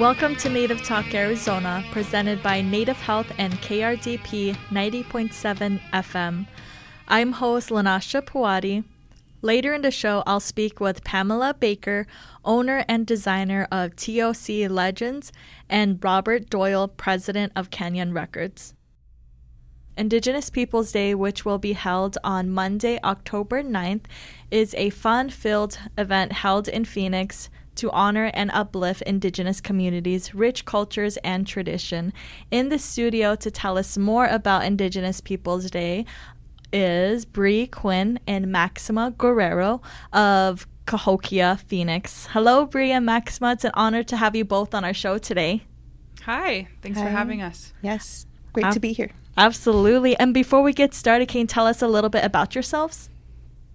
Welcome to Native Talk Arizona, presented by Native Health and KRDP 90.7 FM. I'm host Lanasha Puwadi. Later in the show, I'll speak with Pamela Baker, owner and designer of TOC Legends, and Robert Doyle, president of Canyon Records. Indigenous Peoples Day, which will be held on Monday, October 9th, is a fun-filled event held in Phoenix to honor and uplift Indigenous communities' rich cultures and tradition. In the studio to tell us more about Indigenous Peoples Day is Bree Quinn and Maxima Guerrero of Cahokia, Phoenix. Hello, Bree and Maxima. It's an honor to have you both on our show today. Hi. Thanks for having us. Yes. Great to be here. Absolutely. And before we get started, can you tell us a little bit about yourselves?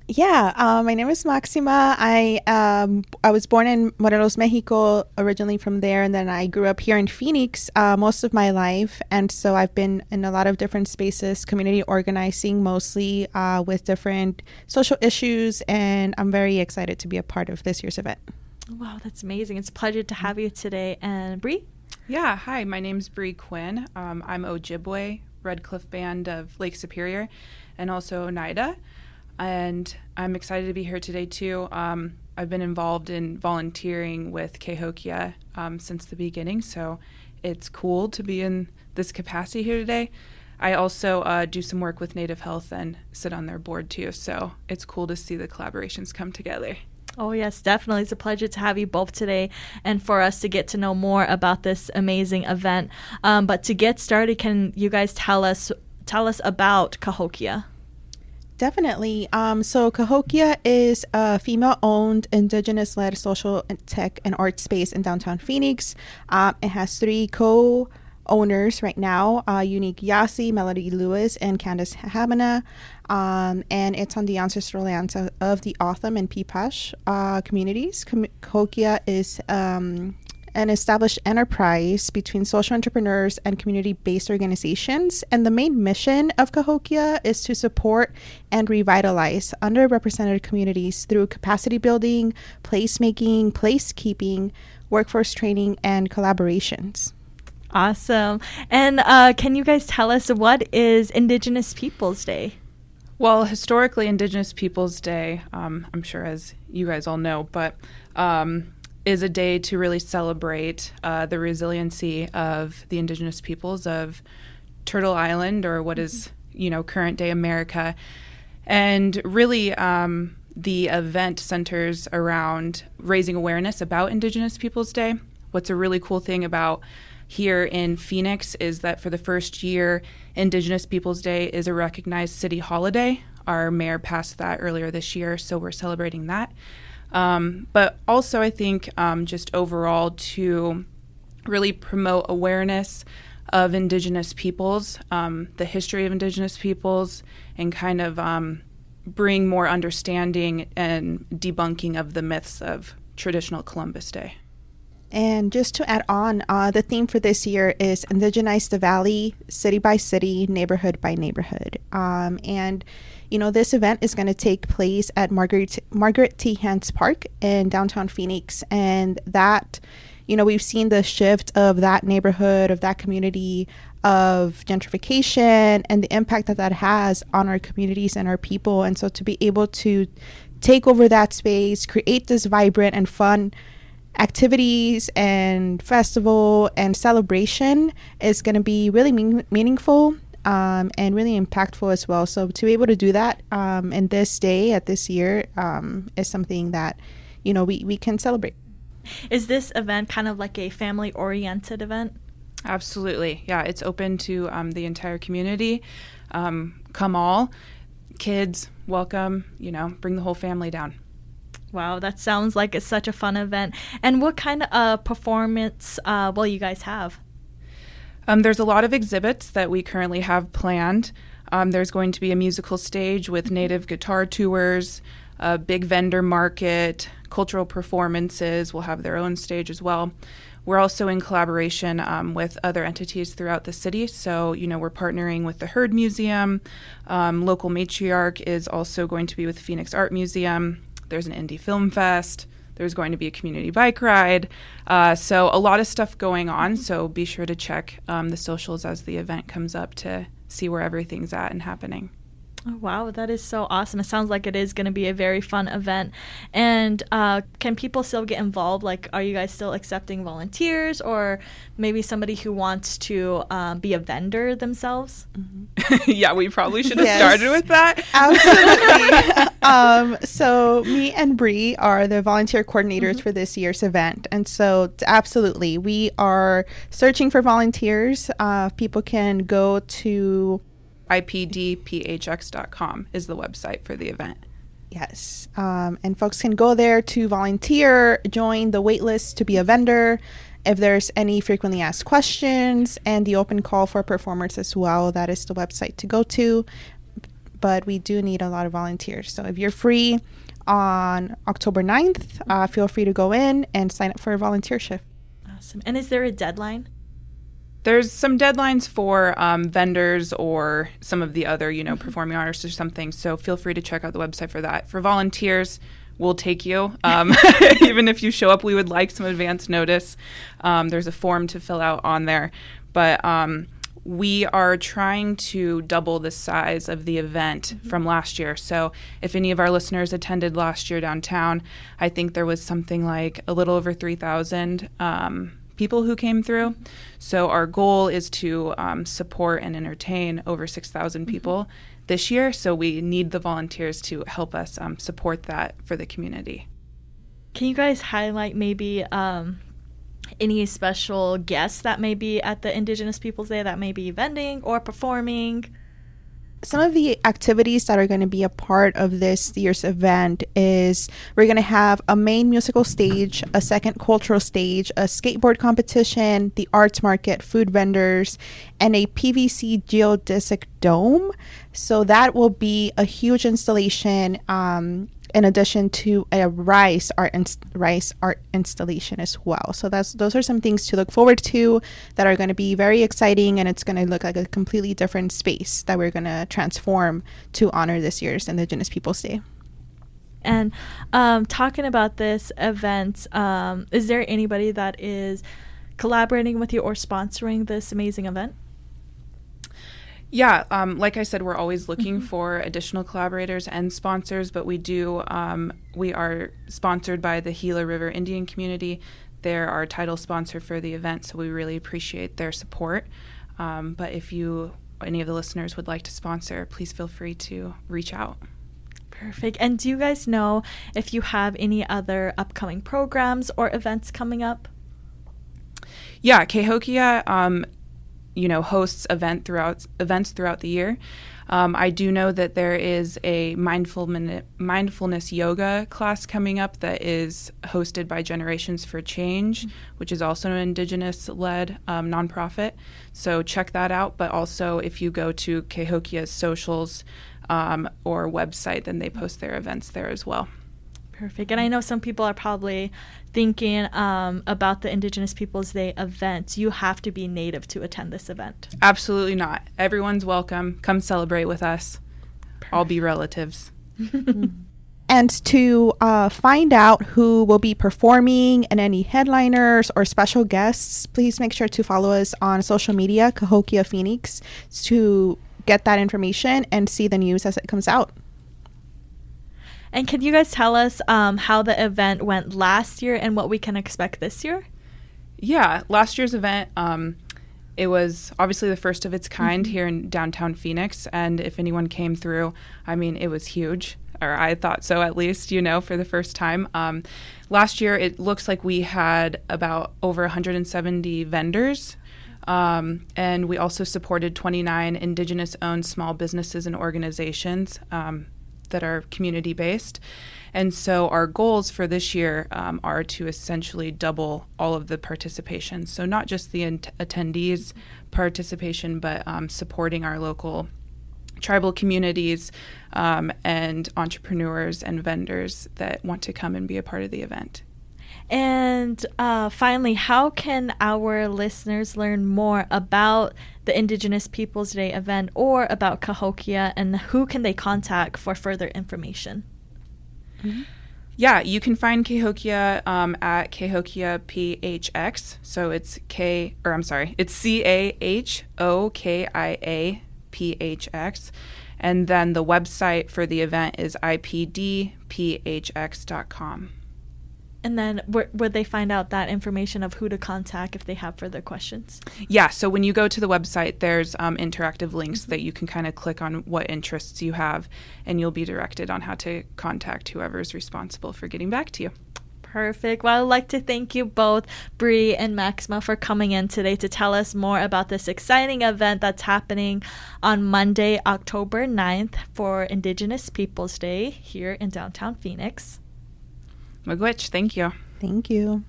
Yeah, my name is Maxima. I was born in Morelos, Mexico, originally from there, and then I grew up here in Phoenix most of my life. And so I've been in a lot of different spaces, community organizing mostly with different social issues, and I'm very excited to be a part of this year's event. Wow, that's amazing. It's a pleasure to have you today. And Bree? Yeah, hi, my name's Bree Quinn. I'm Ojibwe, Red Cliff Band of Lake Superior, and also Oneida. And I'm excited to be here today, too. I've been involved in volunteering with Cahokia since the beginning, so it's cool to be in this capacity here today. I also do some work with Native Health and sit on their board, too, so it's cool to see the collaborations come together. Oh, yes, definitely. It's a pleasure to have you both today and for us to get to know more about this amazing event. But to get started, can you guys tell us about Cahokia? Definitely. So Cahokia is a female-owned, Indigenous-led social and tech and art space in downtown Phoenix. It has three co-owners right now, Unique Yasi, Melody Lewis, and Candace Habana. And it's on the ancestral lands of the Otham and Pipash communities. Cahokia is an established enterprise between social entrepreneurs and community-based organizations. And the main mission of Cahokia is to support and revitalize underrepresented communities through capacity building, placemaking, placekeeping, workforce training, and collaborations. Awesome. And can you guys tell us, what is Indigenous Peoples Day? Well, historically, Indigenous Peoples Day, I'm sure as you guys all know, but is a day to really celebrate the resiliency of the Indigenous peoples of Turtle Island, or what is, current day America. And really, the event centers around raising awareness about Indigenous Peoples Day. What's a really cool thing about here in Phoenix is that for the first year, Indigenous Peoples Day is a recognized city holiday. Our mayor passed that earlier this year, so we're celebrating that. But also, I think just overall to really promote awareness of Indigenous peoples, the history of Indigenous peoples, and kind of bring more understanding and debunking of the myths of traditional Columbus Day. And just to add on, the theme for this year is Indigenize the Valley, city by city, neighborhood by neighborhood. And this event is going to take place at Margaret T. Hance Park in downtown Phoenix. And that, we've seen the shift of that neighborhood, of that community, of gentrification, and the impact that has on our communities and our people. And so to be able to take over that space, create this vibrant and fun activities and festival and celebration is going to be really meaningful and really impactful as well. So to be able to do that in this day at this year is something that we can celebrate. Is this event kind of like a family-oriented event? Absolutely. Yeah, it's open to the entire community. Come all. Kids, welcome, bring the whole family down. Wow, that sounds like it's such a fun event. And what kind of performance will you guys have? There's a lot of exhibits that we currently have planned. There's going to be a musical stage with native guitar tours, a big vendor market, cultural performances. We'll have their own stage as well. We're also in collaboration with other entities throughout the city. So, we're partnering with the Heard Museum. Local Matriarch is also going to be with Phoenix Art Museum. There's an Indie Film Fest. There's going to be a community bike ride. So a lot of stuff going on. So be sure to check the socials as the event comes up to see where everything's at and happening. Oh, wow, that is so awesome. It sounds like it is going to be a very fun event. And can people still get involved? Like, are you guys still accepting volunteers, or maybe somebody who wants to be a vendor themselves? Mm-hmm. Yeah, we probably should have started with that. Absolutely. So me and Bree are the volunteer coordinators for this year's event. And so absolutely, we are searching for volunteers. People can go to ipdphx.com is the website for the event. Yes. And folks can go there to volunteer, join the wait list to be a vendor. If there's any frequently asked questions, and the open call for performers as well, that is the website to go to. But we do need a lot of volunteers. So if you're free on October 9th, feel free to go in and sign up for a volunteer shift. Awesome. And is there a deadline? There's some deadlines for vendors or some of the other, performing artists or something. So feel free to check out the website for that. For volunteers, we'll take you. Even if you show up, we would like some advance notice. There's a form to fill out on there. But we are trying to double the size of the event from last year. So if any of our listeners attended last year downtown, I think there was something like a little over 3,000 people who came through. So our goal is to support and entertain over 6,000 people this year. So we need the volunteers to help us support that for the community. Can you guys highlight maybe any special guests that may be at the Indigenous Peoples Day that may be vending or performing? Some of the activities that are going to be a part of this year's event is we're going to have a main musical stage, a second cultural stage, a skateboard competition, the arts market, food vendors, and a PVC geodesic dome. So that will be a huge installation in addition to a rice art installation as well. So those are some things to look forward to that are going to be very exciting, and it's going to look like a completely different space that we're going to transform to honor this year's Indigenous Peoples Day. And talking about this event, is there anybody that is collaborating with you or sponsoring this amazing event? Yeah, like I said, we're always looking for additional collaborators and sponsors, but we are sponsored by the Gila River Indian community. They're our title sponsor for the event, so we really appreciate their support. But if any of the listeners would like to sponsor, please feel free to reach out. Perfect. And do you guys know if you have any other upcoming programs or events coming up? Yeah, Cahokia hosts events throughout the year. I do know that there is a mindfulness yoga class coming up that is hosted by Generations for Change, which is also an Indigenous-led nonprofit. So check that out. But also, if you go to Cahokia's socials or website, then they post their events there as well. Perfect. And I know some people are probably thinking about the Indigenous Peoples Day event. You have to be Native to attend this event. Absolutely not. Everyone's welcome. Come celebrate with us. Perfect. All be relatives. And to find out who will be performing and any headliners or special guests, please make sure to follow us on social media, Cahokia Phoenix, to get that information and see the news as it comes out. And can you guys tell us how the event went last year and what we can expect this year? Yeah, last year's event, it was obviously the first of its kind here in downtown Phoenix. And if anyone came through, it was huge, or I thought so at least, for the first time. Last year, it looks like we had about over 170 vendors. And we also supported 29 Indigenous-owned small businesses and organizations that are community-based. And so our goals for this year are to essentially double all of the participation. So not just the attendees' participation, but supporting our local tribal communities and entrepreneurs and vendors that want to come and be a part of the event. And finally, how can our listeners learn more about the Indigenous Peoples Day event or about Cahokia, and who can they contact for further information? Yeah, you can find Cahokia at Cahokia PHX. So it's it's CAHOKIA PHX. And then the website for the event is IPDPHX.com. And then would they find out that information of who to contact if they have further questions? Yeah, so when you go to the website, there's interactive links that you can kind of click on what interests you have, and you'll be directed on how to contact whoever's responsible for getting back to you. Perfect. Well, I'd like to thank you both, Bree and Maxima, for coming in today to tell us more about this exciting event that's happening on Monday, October 9th for Indigenous Peoples Day here in downtown Phoenix. Miigwech, thank you. Thank you.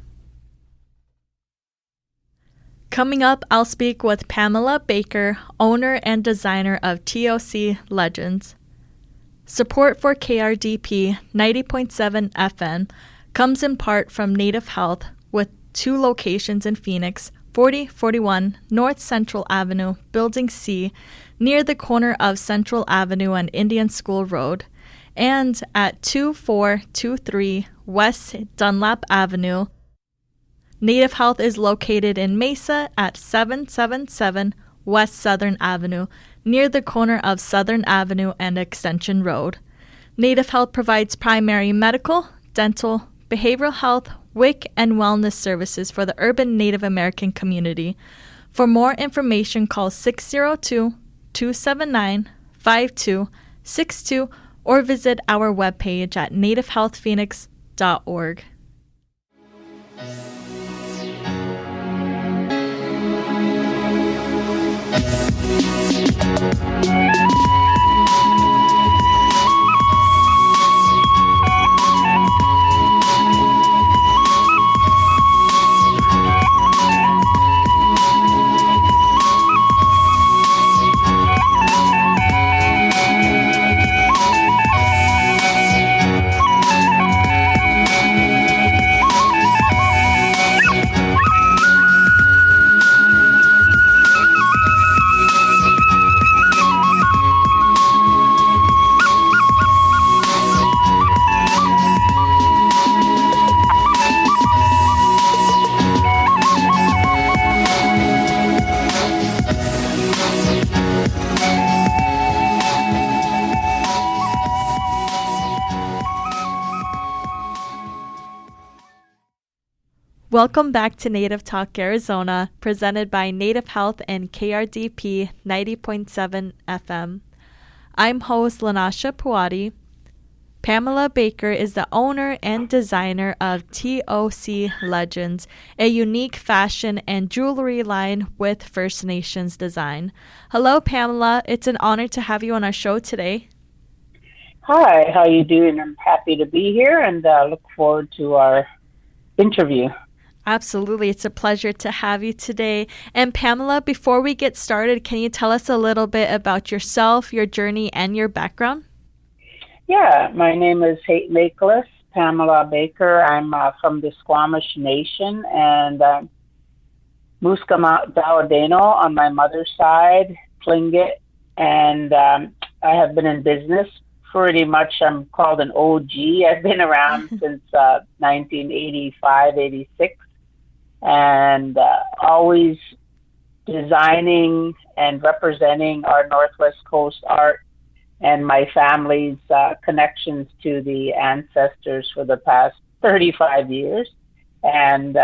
Coming up, I'll speak with Pamela Baker, owner and designer of TOC Legends. Support for KRDP 90.7 FM comes in part from Native Health, with 2 locations in Phoenix, 4041 North Central Avenue, Building C, near the corner of Central Avenue and Indian School Road, and at 2423 West Dunlap Avenue. Native Health is located in Mesa at 777 West Southern Avenue, near the corner of Southern Avenue and Extension Road. Native Health provides primary medical, dental, behavioral health, WIC, and wellness services for the urban Native American community. For more information, call 602-279-5262 or visit our webpage at nativehealthphoenix.org. Welcome back to Native Talk Arizona, presented by Native Health and KRDP 90.7 FM. I'm host Lanasha Puwadi. Pamela Baker is the owner and designer of TOC Legends, a unique fashion and jewelry line with First Nations design. Hello, Pamela. It's an honor to have you on our show today. Hi, how you doing? I'm happy to be here and look forward to our interview. Absolutely. It's a pleasure to have you today. And Pamela, before we get started, can you tell us a little bit about yourself, your journey, and your background? Yeah, my name is Nicholas Pamela Baker. I'm from the Squamish Nation and Musqueam Dowdano on my mother's side, Tlingit, and I have been in business pretty much. I'm called an OG. I've been around since 1985, 86. And always designing and representing our Northwest Coast art and my family's connections to the ancestors for the past 35 years. And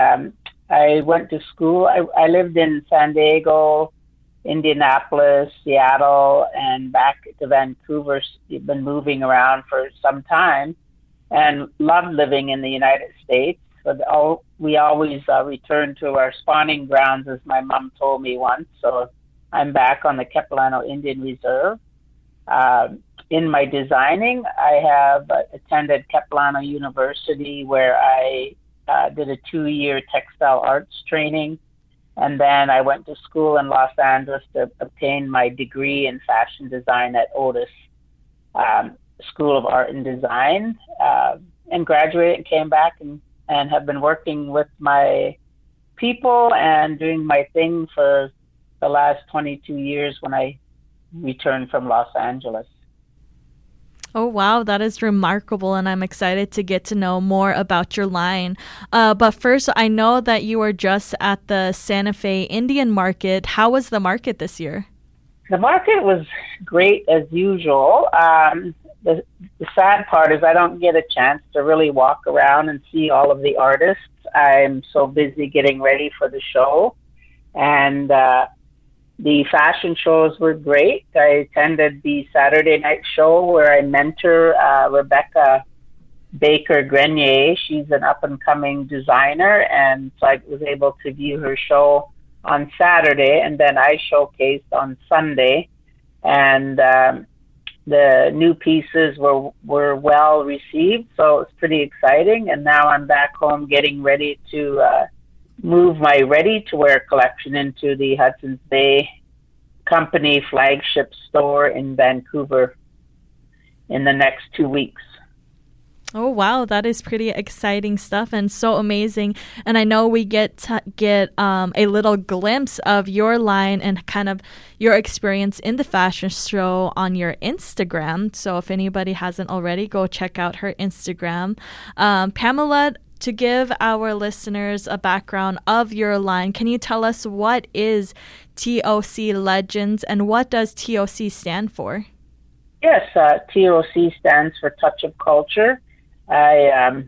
I went to school. I lived in San Diego, Indianapolis, Seattle, and back to Vancouver. I've been moving around for some time and loved living in the United States. But we always return to our spawning grounds, as my mom told me once. So I'm back on the Capilano Indian Reserve. In my designing, I have attended Capilano University, where I did a 2-year textile arts training. And then I went to school in Los Angeles to obtain my degree in fashion design at Otis School of Art and Design, and graduated and came back and have been working with my people and doing my thing for the last 22 years when I returned from Los Angeles. Oh, wow, that is remarkable, and I'm excited to get to know more about your line. But first, I know that you were just at the Santa Fe Indian Market. How was the market this year? The market was great as usual. The sad part is I don't get a chance to really walk around and see all of the artists. I'm so busy getting ready for the show. And the fashion shows were great. I attended the Saturday night show where I mentor Rebecca Baker Grenier. She's an up and coming designer, and so I was able to view her show on Saturday, and then I showcased on Sunday. And the new pieces were well received, so it was pretty exciting. And now I'm back home getting ready to move my ready-to-wear collection into the Hudson's Bay Company flagship store in Vancouver in the next 2 weeks. Oh, wow, that is pretty exciting stuff and so amazing. And I know we get a little glimpse of your line and kind of your experience in the fashion show on your Instagram. So if anybody hasn't already, go check out her Instagram. Pamela, to give our listeners a background of your line, can you tell us what is TOC Legends and what does TOC stand for? Yes, TOC stands for Touch of Culture. Let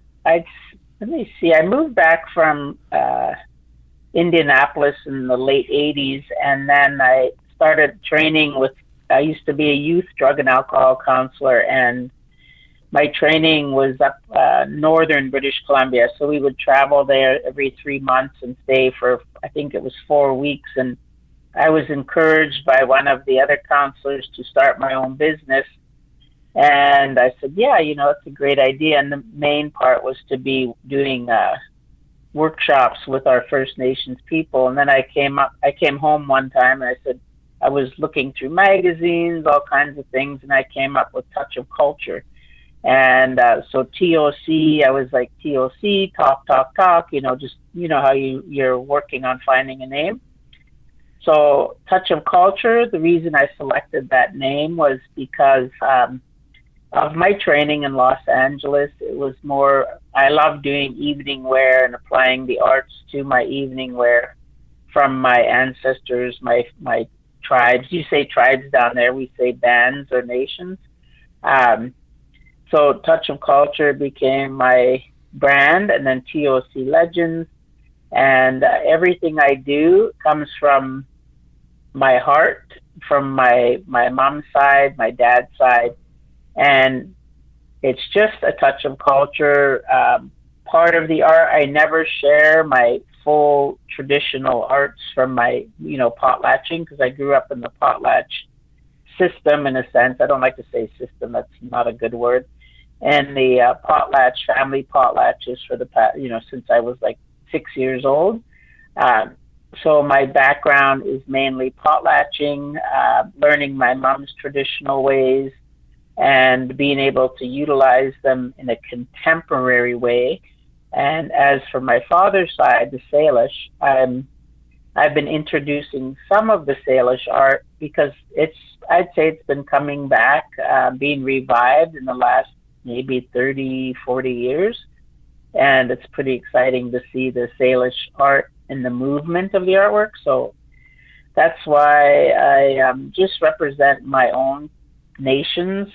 me see. I moved back from Indianapolis in the late 80s, and then I started training with, I used to be a youth drug and alcohol counselor, and my training was up northern British Columbia. So we would travel there every 3 months and stay for, I think it was 4 weeks. And I was encouraged by one of the other counselors to start my own business. And I said, yeah, it's a great idea. And the main part was to be doing workshops with our First Nations people. And then I came home one time and I said, I was looking through magazines, all kinds of things, and I came up with Touch of Culture. And so TOC, I was like, TOC, talk, just, how you're working on finding a name. So Touch of Culture, the reason I selected that name was because of my training in Los Angeles. It was more, I love doing evening wear and applying the arts to my evening wear from my ancestors, my tribes. You say tribes down there, we say bands or nations. So Touch of Culture became my brand, and then TOC Legends. And everything I do comes from my heart, from my mom's side, my dad's side. And it's just a touch of culture. Part of the art, I never share my full traditional arts from my, potlatching, because I grew up in the potlatch system in a sense. I don't like to say system, that's not a good word. And the potlatch, family potlatches for the past, since I was like 6 years old. So my background is mainly potlatching, learning my mom's traditional ways, and being able to utilize them in a contemporary way. And as for my father's side, the Salish, I've been introducing some of the Salish art because I'd say it's been coming back, being revived in the last maybe 30, 40 years. And it's pretty exciting to see the Salish art and the movement of the artwork. So that's why I just represent my own nations,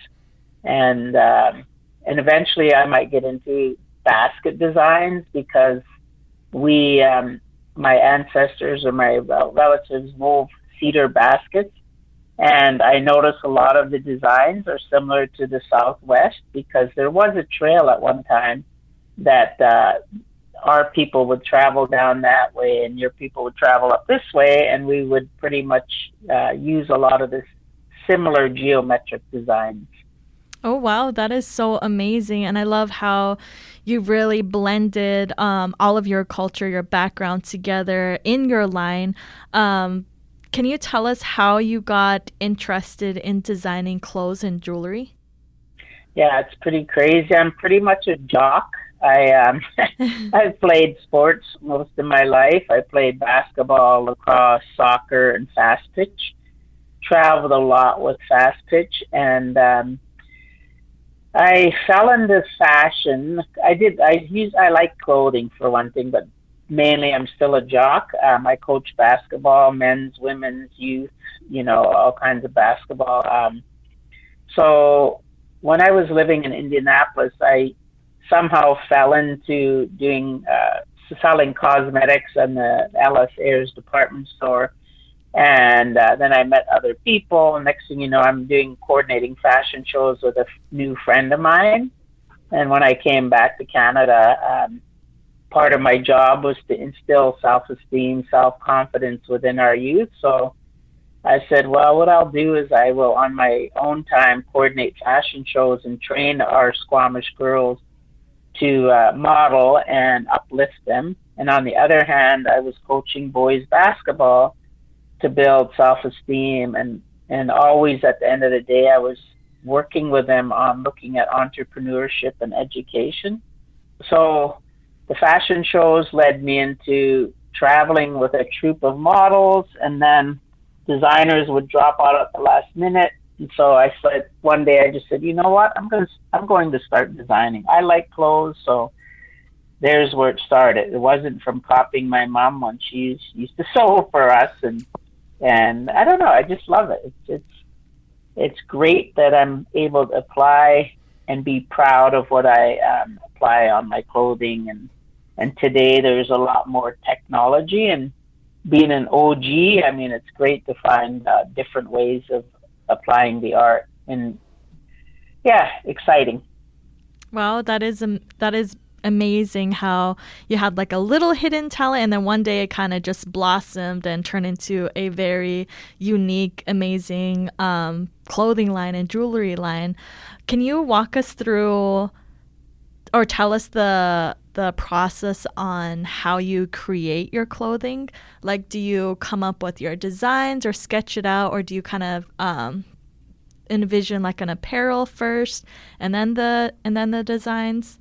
and eventually I might get into basket designs, because my ancestors or my relatives wove cedar baskets, and I notice a lot of the designs are similar to the Southwest, because there was a trail at one time that our people would travel down that way and your people would travel up this way, and we would pretty much use a lot of this similar geometric designs. Oh, wow, that is so amazing. And I love how you really blended all of your culture, your background together in your line. Can you tell us how you got interested in designing clothes and jewelry? Yeah, it's pretty crazy. I'm pretty much a jock. I've played sports most of my life. I played basketball, lacrosse, soccer, and fast pitch. Traveled a lot with fast pitch, and I fell into fashion. I like clothing for one thing, but mainly I'm still a jock. I coach basketball, men's, women's, youth, all kinds of basketball. So when I was living in Indianapolis, I somehow fell into doing selling cosmetics in the Ellis Ayres department store. And then I met other people. And next thing you know, I'm doing coordinating fashion shows with a new friend of mine. And when I came back to Canada, part of my job was to instill self-esteem, self-confidence within our youth. So I said, well, what I'll do is I will, on my own time, coordinate fashion shows and train our Squamish girls to model and uplift them. And on the other hand, I was coaching boys basketball to build self-esteem. And always at the end of the day, I was working with them on looking at entrepreneurship and education. So the fashion shows led me into traveling with a troupe of models, and then designers would drop out at the last minute. And so I said one day, I just said, you know what, I'm going to start designing. I like clothes, so there's where it started. It wasn't from copying my mom when she used to sew for us, and I don't know, I just love it. It's great that I'm able to apply and be proud of what I apply on my clothing, and today there's a lot more technology, and being an OG, I mean, it's great to find different ways of applying the art, and yeah, exciting. Wow, that is amazing how you had like a little hidden talent, and then one day it kind of just blossomed and turned into a very unique, amazing clothing line and jewelry line. Can you walk us through or tell us the process on how you create your clothing? Like, do you come up with your designs or sketch it out, or do you kind of envision like an apparel first and then the designs?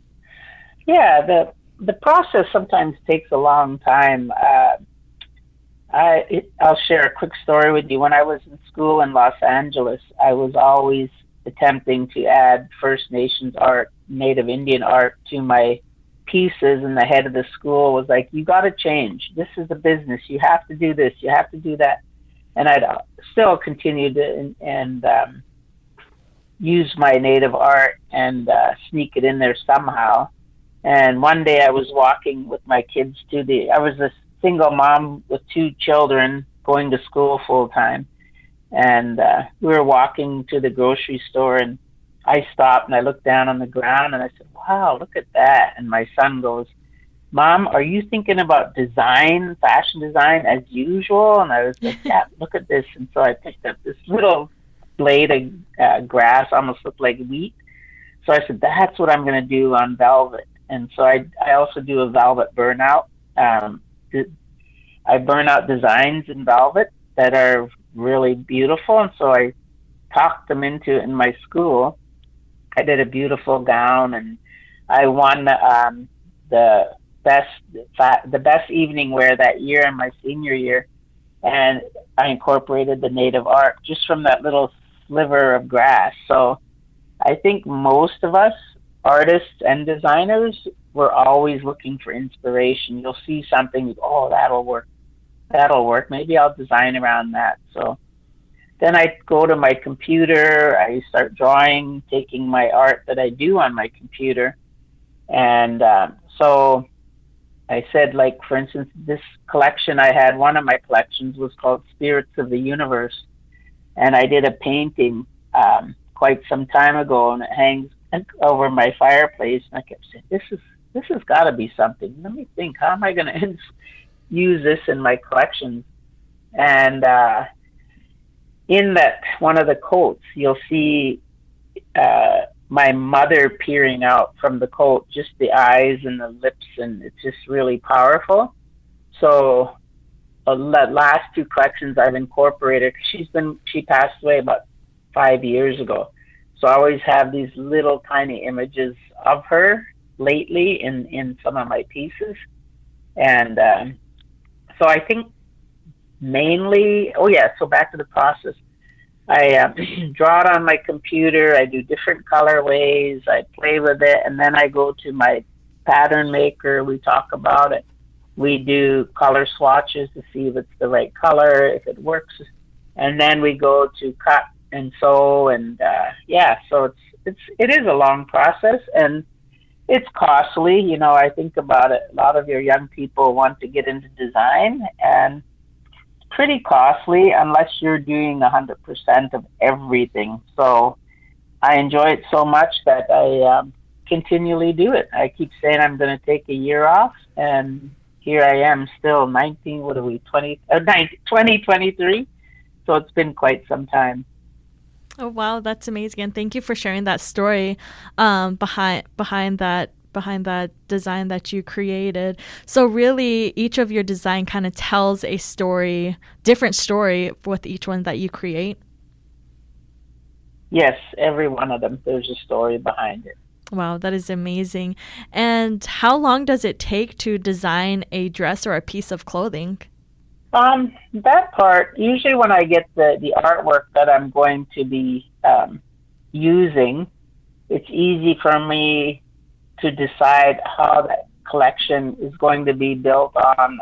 Yeah, the process sometimes takes a long time. I'll share a quick story with you. When I was in school in Los Angeles, I was always attempting to add First Nations art, Native Indian art to my pieces, and the head of the school was like, you got to change. This is a business. You have to do this. You have to do that. And I'd still continue to and use my native art and sneak it in there somehow. And one day I was walking with my kids I was a single mom with 2 children going to school full time. And we were walking to the grocery store, and I stopped and I looked down on the ground and I said, wow, look at that. And my son goes, Mom, are you thinking about design, fashion design as usual? And I was like, yeah, look at this. And so I picked up this little blade of grass, almost looked like wheat. So I said, that's what I'm going to do on velvet. And so I also do a velvet burnout. I burn out designs in velvet that are really beautiful. And so I talked them into it in my school. I did a beautiful gown, and I won the best evening wear that year in my senior year. And I incorporated the native art just from that little sliver of grass. So I think most of us, artists and designers, we're always looking for inspiration. You'll see something, oh, that'll work. Maybe I'll design around that. So then I go to my computer, I start drawing, taking my art that I do on my computer. And so I said, like, for instance, this collection I had, one of my collections was called Spirits of the Universe. And I did a painting quite some time ago, and it hangs over my fireplace. And I kept saying, this has got to be something. Let me think, how am I going to use this in my collections? And in that one of the coats, you'll see my mother peering out from the coat, just the eyes and the lips, and it's just really powerful. So the last 2 collections I've incorporated. She passed away about 5 years ago. So I always have these little tiny images of her lately in some of my pieces. And so I think mainly, so back to the process. I draw it on my computer. I do different colorways. I play with it, and then I go to my pattern maker. We talk about it. We do color swatches to see if it's the right color, if it works, and then we go to cut and sew. And so it is a long process, and it's costly. You know, I think about it. A lot of your young people want to get into design, and pretty costly unless you're doing 100% of everything. So I enjoy it so much that I continually do it. I keep saying I'm going to take a year off, and here I am still 19, what are we, 2023? So it's been quite some time. Oh, wow, that's amazing. And thank you for sharing that story behind that design that you created. So really each of your design kind of tells a story, different story with each one that you create. Yes, every one of them, there's a story behind it. Wow, that is amazing. And how long does it take to design a dress or a piece of clothing? That part, usually when I get the artwork that I'm going to be using, it's easy for me to decide how that collection is going to be built on.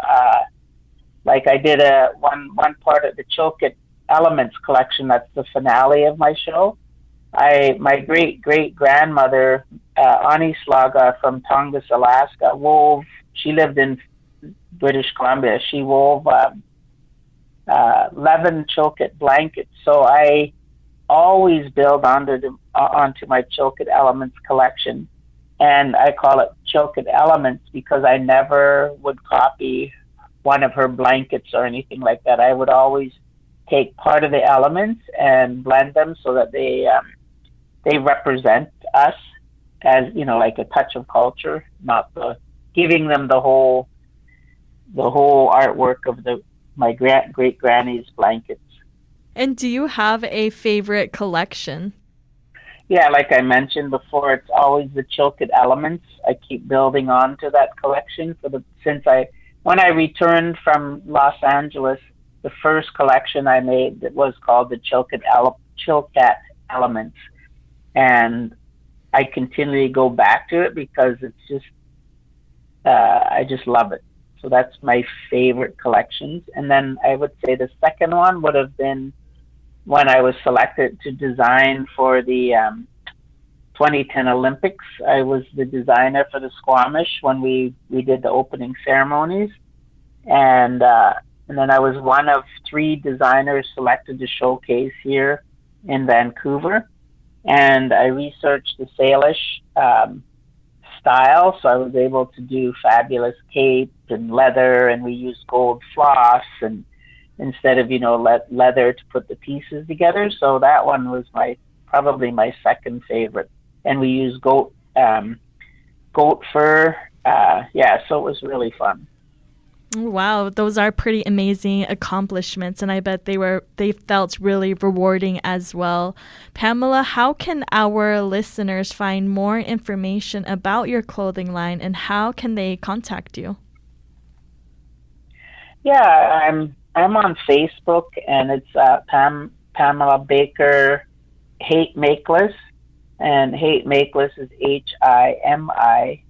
Like I did one part of the Chilkat Elements collection. That's the finale of my show. My great grandmother, Ani Slaga from Tongass, Alaska, wove. She lived in British Columbia. She wove 11 Chilkat blankets. So I always build onto my Chilkat Elements collection, and I call it Chilkat Elements because I never would copy one of her blankets or anything like that. I would always take part of the elements and blend them so that they represent us as, you know, like a touch of culture, not giving them the whole artwork of my great granny's blankets. And do you have a favorite collection? Yeah, like I mentioned before, it's always the Chilkat Elements. I keep building on to that collection when I returned from Los Angeles. The first collection I made that was called the Chilkat Elements, and I continually go back to it because it's just I just love it. So that's my favorite collections. And then I would say the second one would have been when I was selected to design for the 2010 Olympics. I was the designer for the Squamish when we did the opening ceremonies. And then I was one of 3 designers selected to showcase here in Vancouver. And I researched the Salish style, so I was able to do fabulous cape and leather, and we used gold floss and instead of leather to put the pieces together. So that one was probably my second favorite, and we used goat fur. So it was really fun. Wow, those are pretty amazing accomplishments, and I bet they felt really rewarding as well. Pamela, how can our listeners find more information about your clothing line, and how can they contact you? Yeah, I'm on Facebook, and it's Pamela Baker Hate Makeless, and Hate Makeless is HIMIKALAS.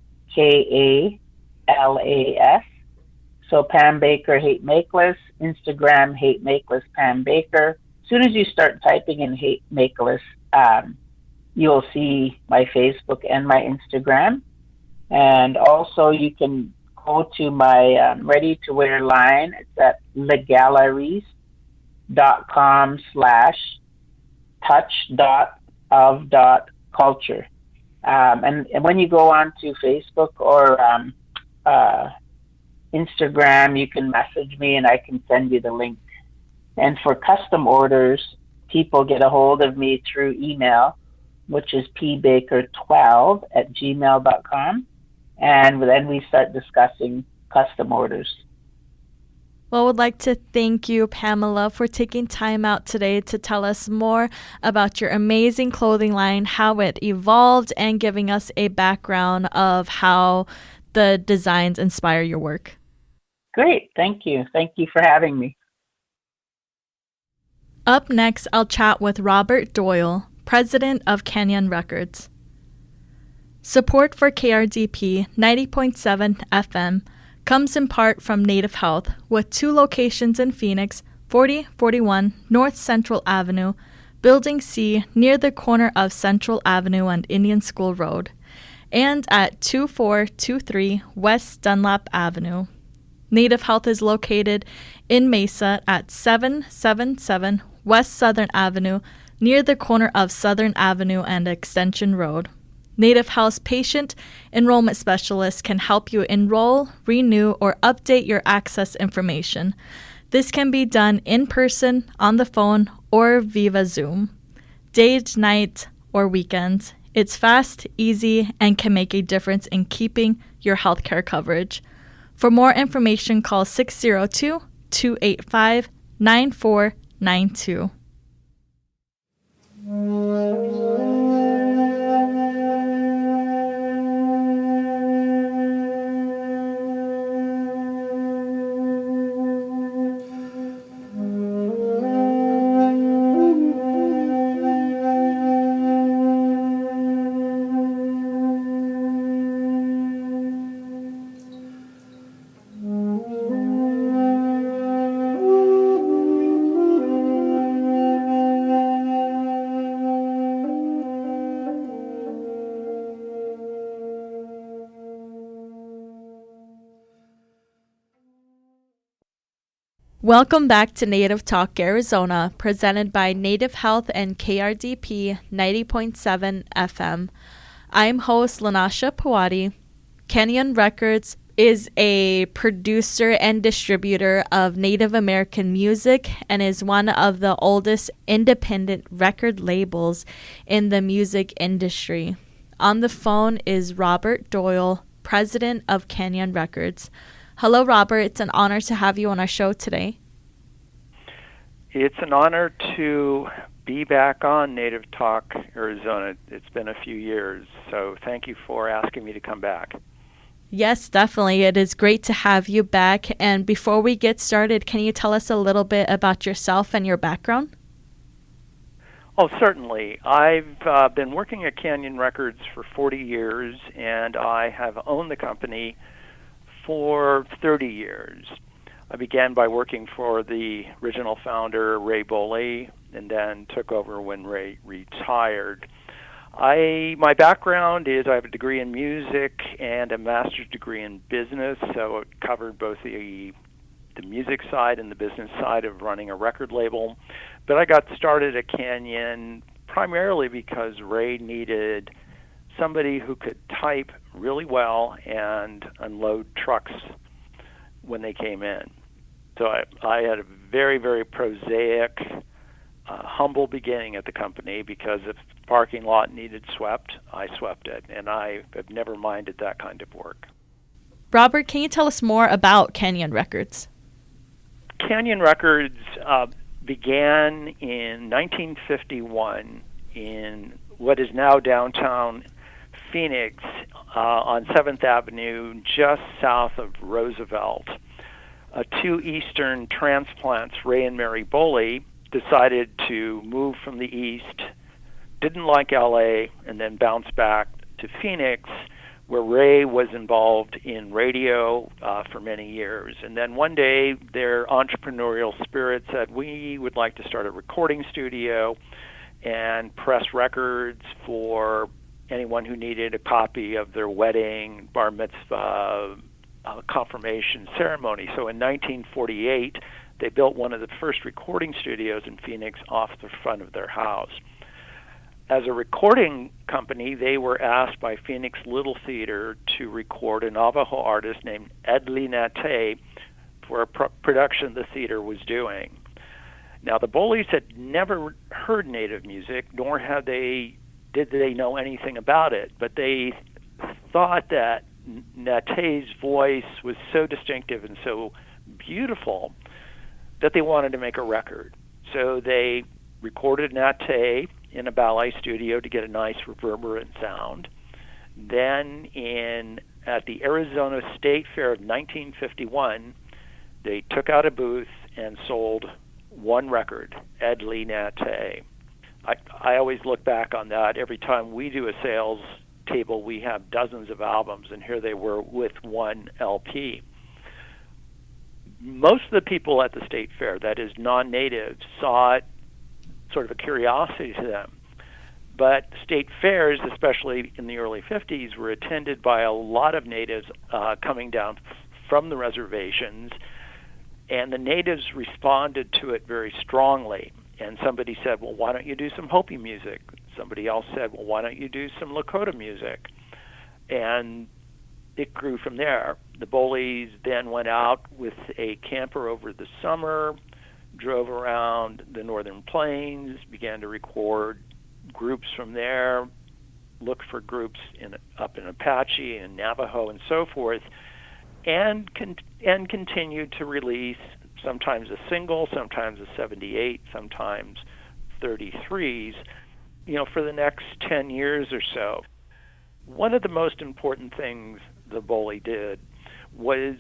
So Pam Baker Hate Makeless, Instagram Hate Makeless Pam Baker. As soon as you start typing in Hate Makeless, you'll see my Facebook and my Instagram. And also you can go to my ready-to-wear line. It's at legaleries.com/touch.of.culture. And when you go on to Facebook or Instagram, you can message me and I can send you the link. And for custom orders, people get a hold of me through email, which is pbaker12@gmail.com. And then we start discussing custom orders. Well, I would like to thank you, Pamela, for taking time out today to tell us more about your amazing clothing line, how it evolved, and giving us a background of how the designs inspire your work. Great. Thank you. Thank you for having me. Up next, I'll chat with Robert Doyle, president of Canyon Records. Support for KRDP 90.7 FM comes in part from Native Health, with 2 locations in Phoenix, 4041 North Central Avenue, Building C near the corner of Central Avenue and Indian School Road, and at 2423 West Dunlap Avenue. Native Health is located in Mesa at 777 West Southern Avenue, near the corner of Southern Avenue and Extension Road. Native Health's patient enrollment specialist can help you enroll, renew, or update your access information. This can be done in person, on the phone, or via Zoom. Days, nights, or weekends. It's fast, easy, and can make a difference in keeping your healthcare coverage. For more information, call 602-285-9492. Welcome back to Native Talk Arizona, presented by Native Health and KRDP 90.7 FM. I'm host Lanasha Pawadi. Canyon Records is a producer and distributor of Native American music and is one of the oldest independent record labels in the music industry. On the phone is Robert Doyle, president of Canyon Records. Hello, Robert. It's an honor to have you on our show today. It's an honor to be back on Native Talk Arizona. It's been a few years, so thank you for asking me to come back. Yes, definitely. It is great to have you back. And before we get started, can you tell us a little bit about yourself and your background? Oh, certainly. I've been working at Canyon Records for 40 years, and I have owned the company for 30 years. I began by working for the original founder, Ray Boley, and then took over when Ray retired. My background is I have a degree in music and a master's degree in business, so it covered both the music side and the business side of running a record label. But I got started at Canyon primarily because Ray needed somebody who could type really well and unload trucks when they came in. So I had a very, very prosaic, humble beginning at the company because if the parking lot needed swept, I swept it, and I have never minded that kind of work. Robert, can you tell us more about Canyon Records? Canyon Records began in 1951 in what is now downtown Phoenix on 7th Avenue, just south of Roosevelt. Two Eastern transplants, Ray and Mary Boley, decided to move from the East, didn't like LA, and then bounced back to Phoenix, where Ray was involved in radio for many years. And then one day, their entrepreneurial spirit said, we would like to start a recording studio and press records for anyone who needed a copy of their wedding, bar mitzvah, confirmation ceremony. So in 1948, they built one of the first recording studios in Phoenix off the front of their house. As a recording company, they were asked by Phoenix Little Theater to record a Navajo artist named Edli Nate for a production the theater was doing. Now, the Boleys had never heard Native music, nor did they know anything about it, but they thought that Nate's voice was so distinctive and so beautiful that they wanted to make a record. So they recorded Nate in a ballet studio to get a nice reverberant sound. Then at the Arizona State Fair of 1951, they took out a booth and sold one record, Edli Nate. I always look back on that. Every time we do a sales table, we have dozens of albums, and here they were with one LP. Most of the people at the state fair, that is non-natives, saw it sort of a curiosity to them. But state fairs, especially in the early 50s, were attended by a lot of natives coming down from the reservations, and the natives responded to it very strongly. And somebody said, well, why don't you do some Hopi music? Somebody else said, well, why don't you do some Lakota music? And it grew from there. The Boles then went out with a camper over the summer, drove around the northern plains, began to record groups from there, looked for groups up in Apache and Navajo and so forth, and continued to release sometimes a single, sometimes a 78, sometimes 33s, for the next 10 years or so. One of the most important things the Bole did was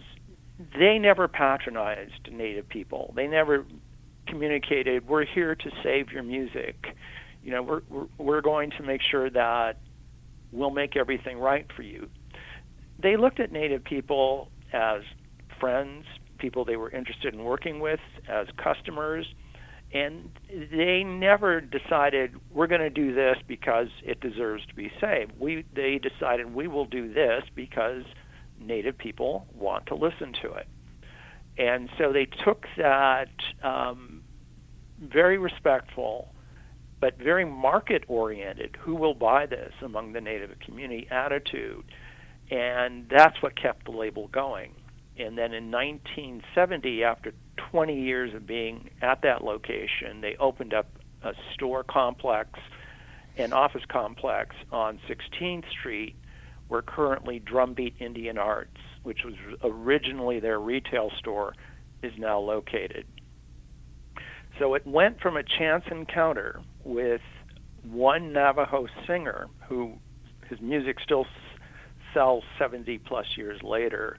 they never patronized Native people. They never communicated, we're here to save your music. We're going to make sure that we'll make everything right for you. They looked at Native people as friends, people they were interested in working with, as customers, and they never decided we're going to do this because it deserves to be saved. They decided we will do this because Native people want to listen to it. And so they took that very respectful but very market-oriented, who will buy this among the Native community attitude, and that's what kept the label going. And then in 1970, after 20 years of being at that location, they opened up a store complex, an office complex on 16th Street, where currently Drumbeat Indian Arts, which was originally their retail store, is now located. So it went from a chance encounter with one Navajo singer who his music still sells 70-plus years later,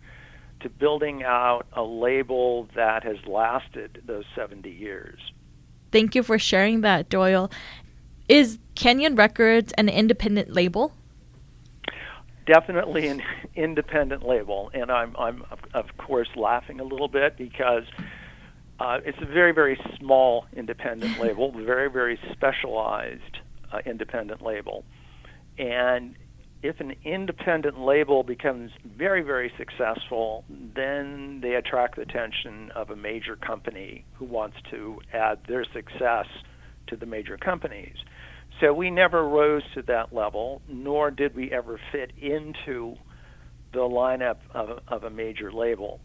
to building out a label that has lasted those 70 years. Thank you for sharing that, Doyle. Is Canyon Records an independent label? Definitely an independent label, and I'm of course laughing a little bit because it's a very, very small independent label, very, very specialized independent label. And if an independent label becomes very, very successful, then they attract the attention of a major company who wants to add their success to the major companies. So we never rose to that level, nor did we ever fit into the lineup of a major label.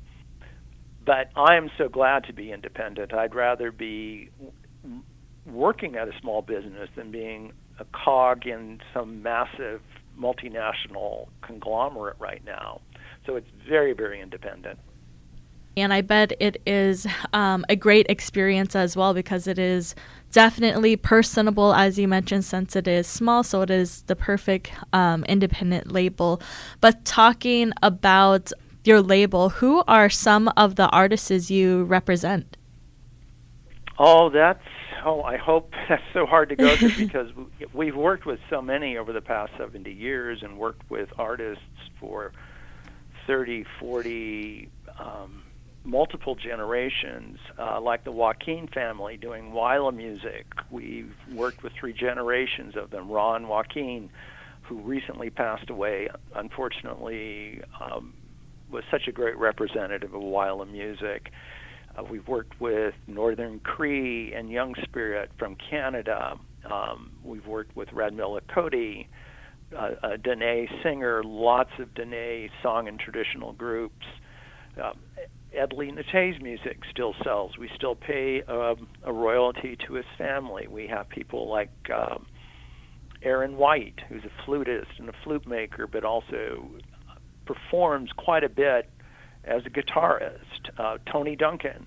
But I am so glad to be independent. I'd rather be working at a small business than being a cog in some massive multinational conglomerate right now. So it's very, very independent. And I bet it is a great experience as well, because it is definitely personable, as you mentioned, since it is small, so it is the perfect independent label. But talking about your label, who are some of the artists you represent? I hope that's so hard to go through because we've worked with so many over the past 70 years and worked with artists for 30, 40, multiple generations, like the Joaquin family doing Wyla music. We've worked with 3 generations of them. Ron Joaquin, who recently passed away, unfortunately, was such a great representative of Wyla music. We've worked with Northern Cree and Young Spirit from Canada. We've worked with Red Millikoti, a Dene singer, lots of Dene song and traditional groups. Edli Nate's music still sells. We still pay a royalty to his family. We have people like Aaron White, who's a flutist and a flute maker, but also performs quite a bit as a guitarist. Tony Duncan,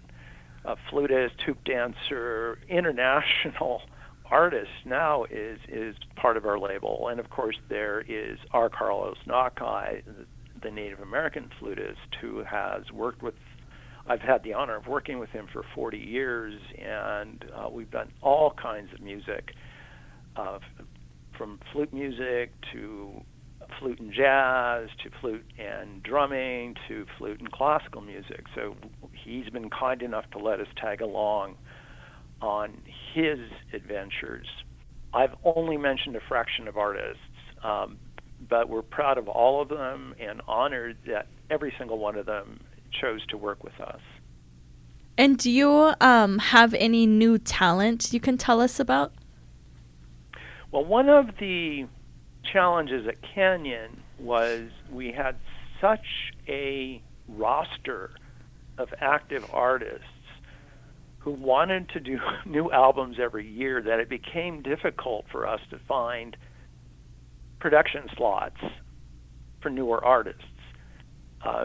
a flutist, hoop dancer, international artist now is part of our label. And of course there is R. Carlos Nakai, the Native American flutist, who has worked with I've had the honor of working with him for 40 years, and we've done all kinds of music, from flute music to flute and jazz to flute and drumming to flute and classical music. So he's been kind enough to let us tag along on his adventures. I've only mentioned a fraction of artists, but we're proud of all of them and honored that every single one of them chose to work with us. And do you have any new talent you can tell us about? Well, one of the challenges at Canyon was we had such a roster of active artists who wanted to do new albums every year that it became difficult for us to find production slots for newer artists.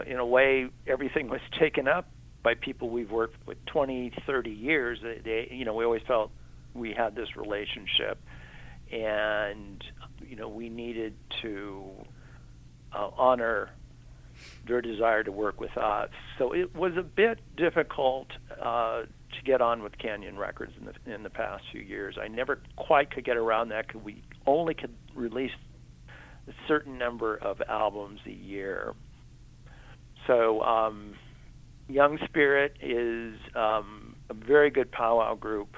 In a way, everything was taken up by people we've worked with 20, 30 years. We always felt we had this relationship, and we needed to honor their desire to work with us. So it was a bit difficult to get on with Canyon Records in the past few years. I never quite could get around that because we only could release a certain number of albums a year. So Young Spirit is a very good powwow group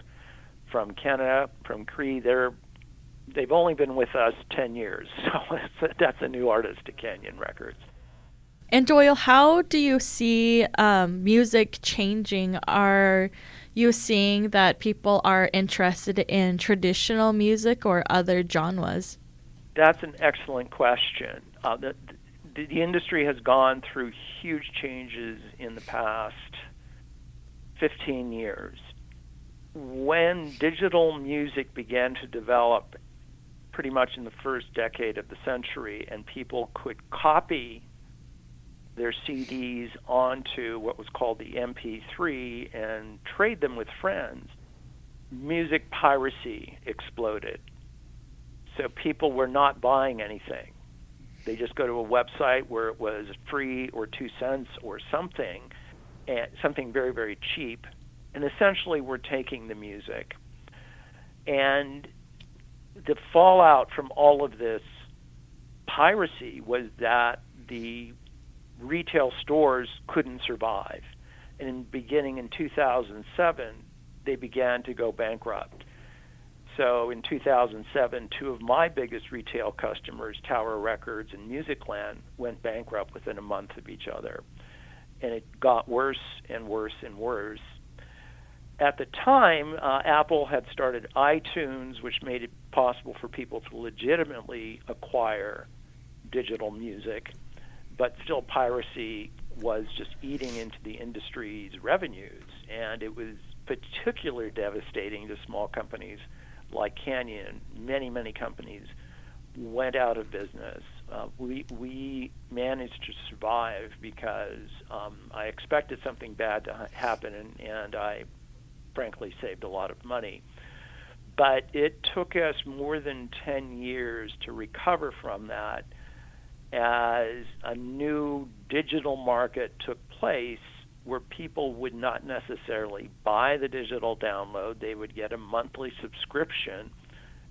from Canada, from Cree. They've only been with us 10 years, so that's a new artist to Canyon Records. And Doyle, how do you see music changing? Are you seeing that people are interested in traditional music or other genres? That's an excellent question. The industry has gone through huge changes in the past 15 years. When digital music began to develop pretty much in the first decade of the century, and people could copy their CDs onto what was called the MP3 and trade them with friends, music piracy exploded. So people were not buying anything. They just go to a website where it was free or 2 cents or something, and something very, very cheap, and essentially we're taking the music. And the fallout from all of this piracy was that the retail stores couldn't survive. And beginning in 2007, they began to go bankrupt. So in 2007, two of my biggest retail customers, Tower Records and Musicland, went bankrupt within a month of each other. And it got worse and worse and worse. At the time, Apple had started iTunes, which made it possible for people to legitimately acquire digital music, but still piracy was just eating into the industry's revenues, and it was particularly devastating to small companies like Canyon. Many, many companies went out of business. We managed to survive because I expected something bad to happen, and I frankly saved a lot of money. But it took us more than 10 years to recover from that as a new digital market took place where people would not necessarily buy the digital download. They would get a monthly subscription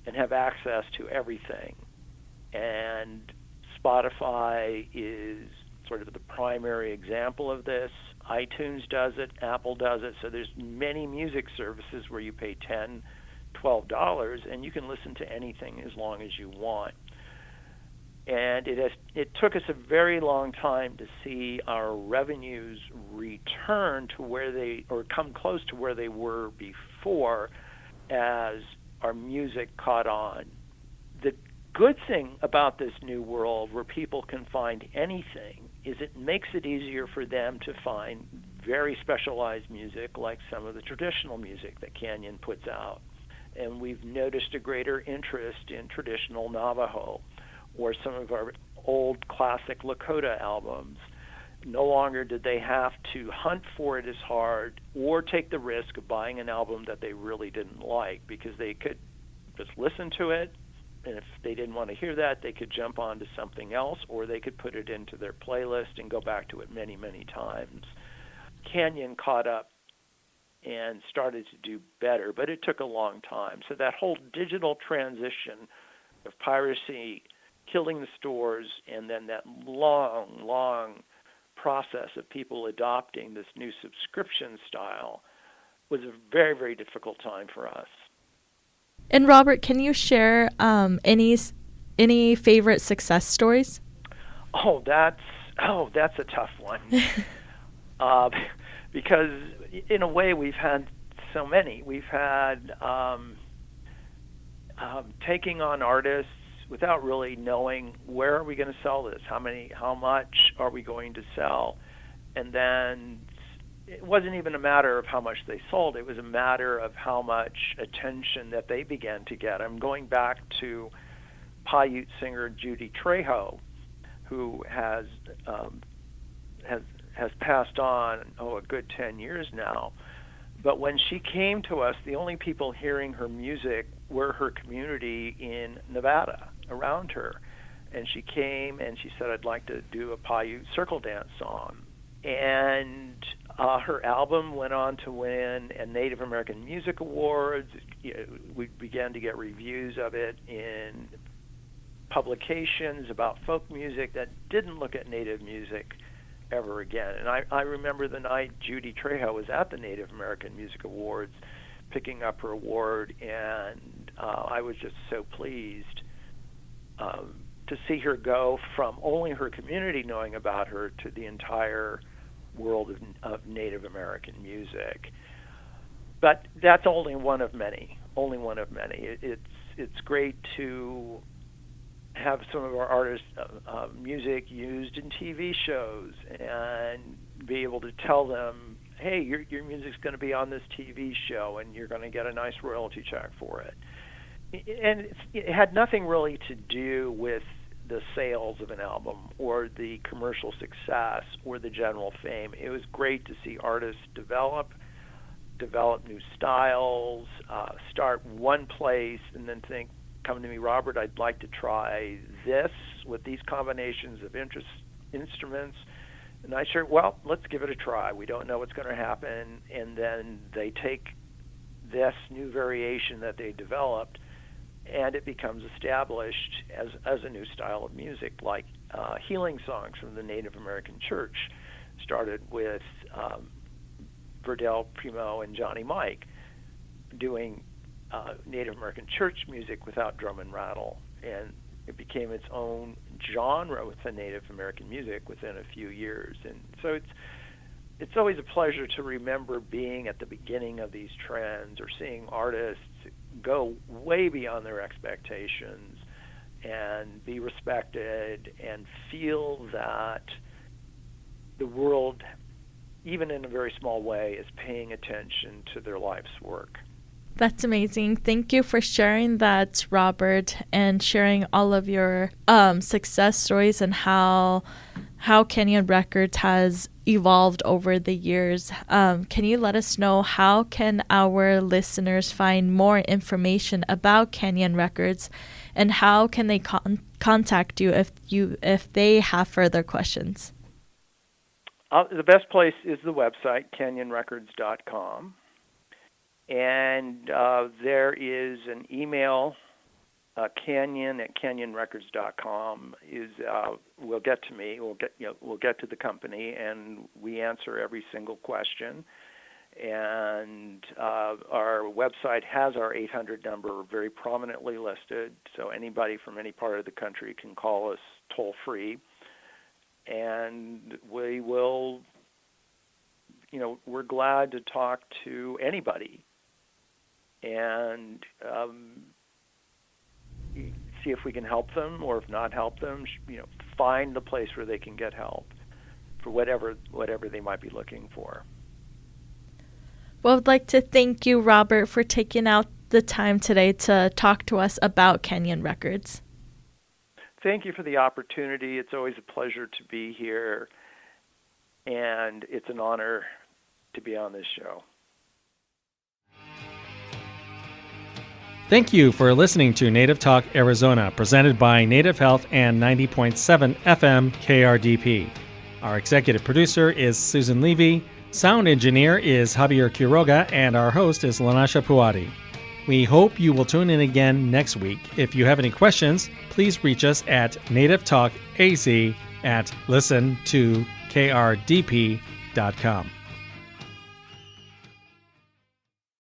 and have access to everything. And Spotify is sort of the primary example of this. iTunes does it, Apple does it. So there's many music services where you pay $10, $12, and you can listen to anything as long as you want. And it took us a very long time to see our revenues return to where or come close to where they were before as our music caught on. The good thing about this new world where people can find anything is it makes it easier for them to find very specialized music like some of the traditional music that Canyon puts out. And we've noticed a greater interest in traditional Navajo or some of our old classic Lakota albums. No longer did they have to hunt for it as hard or take the risk of buying an album that they really didn't like, because they could just listen to it, and if they didn't want to hear that, they could jump on to something else, or they could put it into their playlist and go back to it many, many times. Canyon caught up and started to do better, but it took a long time. So that whole digital transition of piracy killing the stores, and then that long process of people adopting this new subscription style was a very, very difficult time for us. And Robert, can you share any favorite success stories? Oh, that's a tough one. Because in a way we've had so many. We've had taking on artists without really knowing where are we going to sell this, how much are we going to sell, and then it wasn't even a matter of how much they sold. It was a matter of how much attention that they began to get. I'm going back to Paiute singer Judy Trejo, who has passed on a good 10 years now. But when she came to us, the only people hearing her music were her community in Nevada around her. And she came and she said, I'd like to do a Paiute circle dance song. And her album went on to win a Native American Music Awards. We began to get reviews of it in publications about folk music that didn't look at Native music ever again. And I remember the night Judy Trejo was at the Native American Music Awards picking up her award, and I was just so pleased to see her go from only her community knowing about her to the entire world of Native American music. But that's only one of many. It's great to have some of our artists' music used in TV shows and be able to tell them, hey, your music's going to be on this TV show and you're going to get a nice royalty check for it. And it had nothing really to do with the sales of an album or the commercial success or the general fame. It was great to see artists develop new styles, start one place and then think, come to me, Robert, I'd like to try this with these combinations of instruments. And I said, well, let's give it a try. We don't know what's going to happen. And then they take this new variation that they developed, and it becomes established as a new style of music, like healing songs from the Native American church. Started with Verdell, Primo, and Johnny Mike doing Native American church music without drum and rattle, and it became its own genre within Native American music within a few years. And so it's always a pleasure to remember being at the beginning of these trends or seeing artists go way beyond their expectations and be respected and feel that the world, even in a very small way, is paying attention to their life's work. That's amazing. Thank you for sharing that, Robert, and sharing all of your success stories and how Canyon Records has evolved over the years. Can you let us know how can our listeners find more information about Canyon Records, and how can they contact you if they have further questions? The best place is the website, canyonrecords.com. And there is an email, canyon@canyonrecords.com. Will get to me. We'll get to the company, and we answer every single question. And our website has our 800 number very prominently listed, so anybody from any part of the country can call us toll free, and we will. We're glad to talk to anybody and see if we can help them, or if not help them, find the place where they can get help for whatever they might be looking for. Well, I'd like to thank you, Robert, for taking out the time today to talk to us about Canyon Records. Thank you for the opportunity. It's always a pleasure to be here, and it's an honor to be on this show. Thank you for listening to Native Talk Arizona, presented by Native Health and 90.7 FM KRDP. Our executive producer is Susan Levy. Sound engineer is Javier Quiroga, and our host is Lanasha Puadi. We hope you will tune in again next week. If you have any questions, please reach us at NativeTalkAZ at listen2krdp.com.